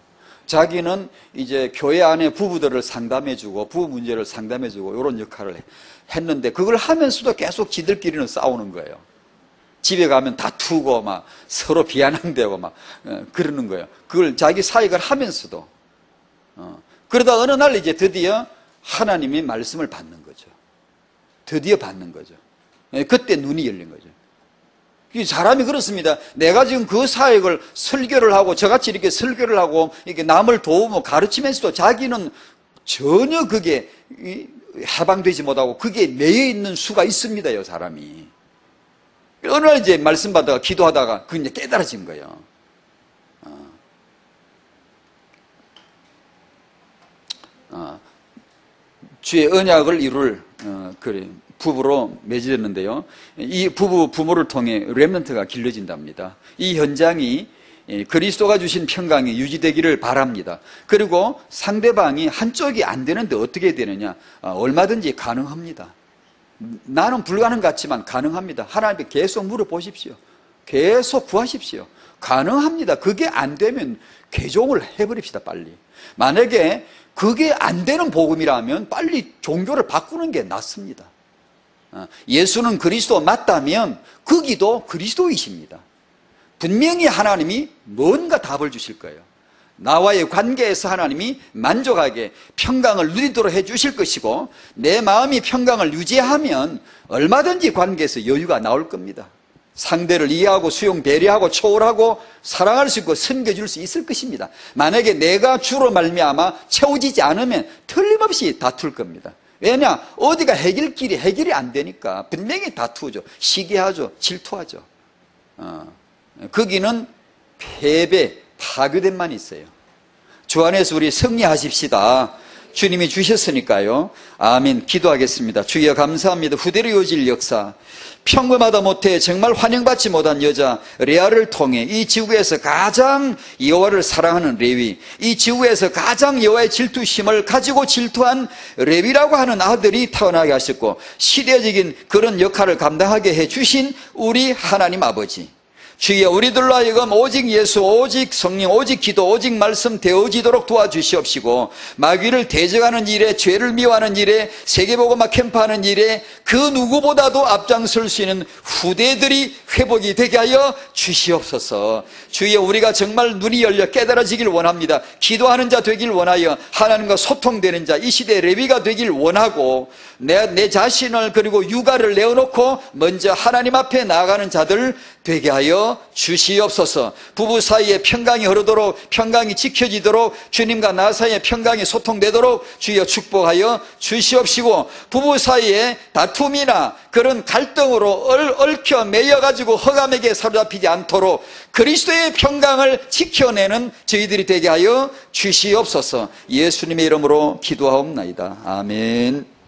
자기는 이제 교회 안에 부부들을 상담해주고 부부 문제를 상담해주고 이런 역할을 했는데 그걸 하면서도 계속 지들끼리는 싸우는 거예요. 집에 가면 다투고 막 서로 비아냥대고 막 그러는 거예요. 그걸 자기 사역을 하면서도 그러다 어느 날 이제 드디어 하나님의 말씀을 받는 거죠. 드디어 받는 거죠. 그때 눈이 열린 거죠. 사람이 그렇습니다. 내가 지금 그 사역을 설교를 하고 저같이 이렇게 설교를 하고 이렇게 남을 도우고 가르치면서도 자기는 전혀 그게 해방되지 못하고 그게 매여 있는 수가 있습니다요, 사람이. 어느 날 이제 말씀 받다가 기도하다가 그게 이제 깨달아진 거예요. 주의 언약을 이룰 부부로 맺어졌는데요. 이 부모를 통해 렘넌트가 길러진답니다. 이 현장이 그리스도가 주신 평강이 유지되기를 바랍니다. 그리고 상대방이 한쪽이 안 되는데 어떻게 되느냐? 얼마든지 가능합니다. 나는 불가능 같지만 가능합니다. 하나님께 계속 물어보십시오. 계속 구하십시오. 가능합니다. 그게 안 되면 개종을 해버립시다, 빨리. 만약에 그게 안 되는 복음이라면 빨리 종교를 바꾸는 게 낫습니다. 예수는 그리스도 맞다면 그 기도 그리스도이십니다. 분명히 하나님이 뭔가 답을 주실 거예요. 나와의 관계에서 하나님이 만족하게 평강을 누리도록 해주실 것이고 내 마음이 평강을 유지하면 얼마든지 관계에서 여유가 나올 겁니다. 상대를 이해하고 수용, 배려하고 초월하고 사랑할 수 있고 섬겨줄 수 있을 것입니다. 만약에 내가 주로 말미암아 채워지지 않으면 틀림없이 다툴 겁니다. 왜냐? 어디가 해결이 안 되니까 분명히 다투죠. 시기하죠. 질투하죠. 거기는 패배, 파괴됨만 있어요. 주 안에서 우리 승리하십시다. 주님이 주셨으니까요. 아멘. 기도하겠습니다. 주여 감사합니다. 후대로 이어질 역사, 평범하다 못해 정말 환영받지 못한 여자 레아를 통해 이 지구에서 가장 여호와를 사랑하는 레위, 이 지구에서 가장 여호와의 질투심을 가지고 질투한 레위라고 하는 아들이 태어나게 하셨고 시대적인 그런 역할을 감당하게 해주신 우리 하나님 아버지, 주여 우리들로 하여금 오직 예수, 오직 성령, 오직 기도, 오직 말씀 되어지도록 도와주시옵시고 마귀를 대적하는 일에, 죄를 미워하는 일에, 세계복음화 캠프하는 일에 그 누구보다도 앞장설 수 있는 후대들이 회복이 되게 하여 주시옵소서. 주여 우리가 정말 눈이 열려 깨달아지길 원합니다. 기도하는 자 되길 원하여 하나님과 소통되는 자, 이 시대의 레위가 되길 원하고 내 자신을 그리고 육아를 내어놓고 먼저 하나님 앞에 나아가는 자들 되게 하여 주시옵소서. 부부 사이에 평강이 흐르도록, 평강이 지켜지도록, 주님과 나 사이에 평강이 소통되도록 주여 축복하여 주시옵시고, 부부 사이에 다툼이나 그런 갈등으로 얽혀 매여가지고 허감에게 사로잡히지 않도록 그리스도의 평강을 지켜내는 저희들이 되게 하여 주시옵소서. 예수님의 이름으로 기도하옵나이다. 아멘.